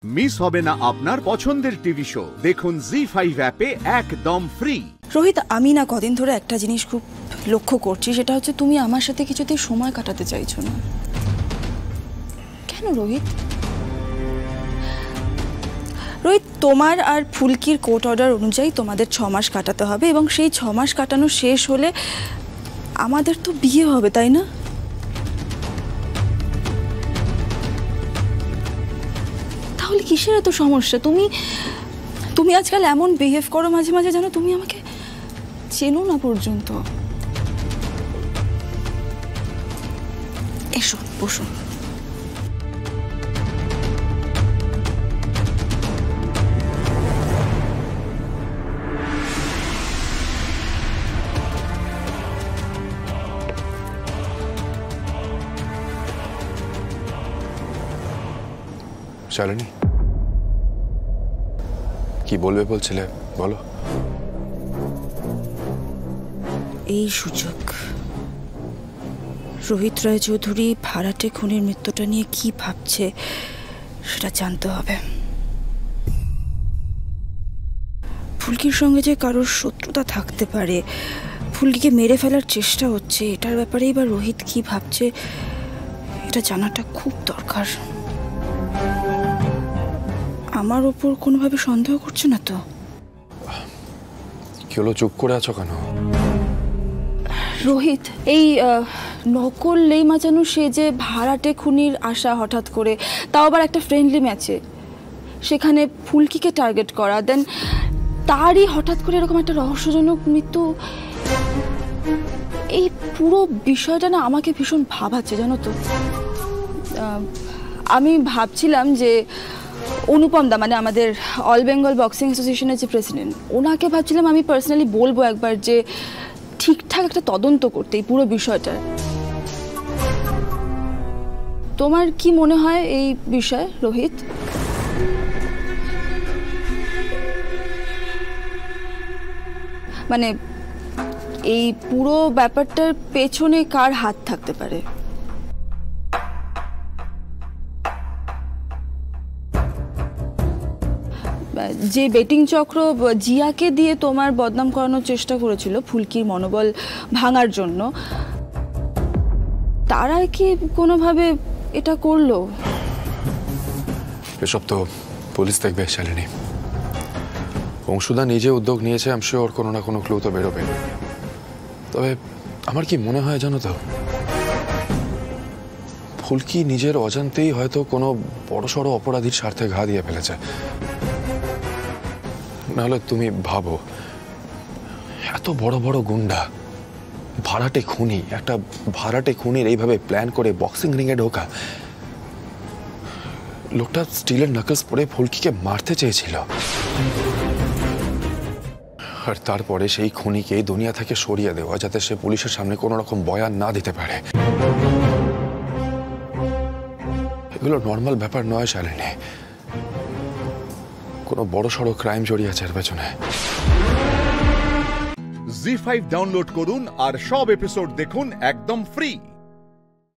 Miss হবে না আপনার পছন্দের টিভি শো। দেখুন জি5 অ্যাপে একদম ফ্রি। রোহিত, আমি না কদিন ধরে একটা জিনিস খুব লক্ষ্য করছি, সেটা হচ্ছে তুমি আমার সাথে কিছুতেই সময় কাটাতে চাইছো না। কেন রোহিত? রোহিত, তোমার আর ফুলকির কোর্ট অর্ডার অনুযায়ী তোমাদের 6 মাস কাটাতে হবে এবং সেই 6 মাস কাটানো শেষ হলে আমাদের তো বিয়ে হবে, তাই না? তাহলে কিসের এত সমস্যা? তুমি আজকাল এমন বিহেভ করো মাঝে মাঝে, জানো তুমি আমাকে চেনো না পর্যন্ত। এসো, বসো। শালিনী, কি বলবে বলছিলে, বলো। এই সুযোগ, রোহিত রায় চৌধুরী ভাড়াটে খুনের মৃত্যুটা নিয়ে কি ভাবছে সেটা জানতে হবে। ফুলকির সঙ্গে যে কারোর শত্রুতা থাকতে পারে, ফুলকিকে মেরে ফেলার চেষ্টা হচ্ছে, এটার ব্যাপারেই বা রোহিত কি ভাবছে এটা জানাটা খুব দরকার। আমার ওপর কোনোভাবে সন্দেহ করছে না তো? কি হলো, চুপ করে আছো কেন? রোহিত, এই নকল লেই মাচানো সে যে ভাড়াটে খুনির আশা হঠাৎ করে, তাও আবার একটা ফ্রেন্ডলি ম্যাচে, সেখানে ফুলকিকে টার্গেট করা, দেন তারই হঠাৎ করে এরকম একটা রহস্যজনক মৃত্যু, এই পুরো বিষয়টা না আমাকে ভীষণ ভাবাচ্ছে, জানো তো। আমি ভাবছিলাম যে অনুপম দা, মানে আমাদের অল বেঙ্গল বক্সিং অ্যাসোসিয়েশনের যে প্রেসিডেন্ট, ওনাকে ভাবছিলাম আমি পার্সোনালি বলবো একবার যে ঠিকঠাক একটা তদন্ত করতে এই পুরো বিষয়টা। তোমার কি মনে হয় এই বিষয়ে রোহিত? মানে এই পুরো ব্যাপারটার পেছনে কার হাত থাকতে পারে? যে বেটিং চক্র জিয়াকে দিয়ে তোমার বদনাম করানোর চেষ্টা করেছিল ফুলকির মনোবল ভাঙার জন্য, তারা কি কোনোভাবে এটা করলো? এসব তো পুলিশ দেখবে শালিনী। অংশুদা নিজে উদ্যোগ নিয়েছে, আমি শিওর কোনো না কোনো ক্লু তো বেরোবে। তবে আমার কি মনে হয় জানো তো, ফুলকি নিজের অজান্তেই হয়তো কোনো বড়সড় অপরাধীর স্বার্থে ঘা দিয়ে ফেলেছে। নাহলে তুমি ভাবো, এত বড় বড় গুন্ডা, ভাড়াটে খুনি, একটা ভাড়াটে খুনির এইভাবে প্ল্যান করে বক্সিং রিংয়ে ঢোকা, লোকটা স্টিলের নাকলস পরে ফুলকিকে মারতে চেয়েছিল, আর তারপরে সেই খুনিকে দুনিয়া থেকে সরিয়ে দেওয়া যাতে সে পুলিশের সামনে কোনো রকম বয়ান না দিতে পারে। এগুলো নর্মাল ব্যাপার নয় শালিনী, কোনো বড়সড় ক্রাইম জড়িয়ে আছে এর পেছনে। জি5 ডাউনলোড করুন আর সব এপিসোড দেখুন একদম ফ্রি।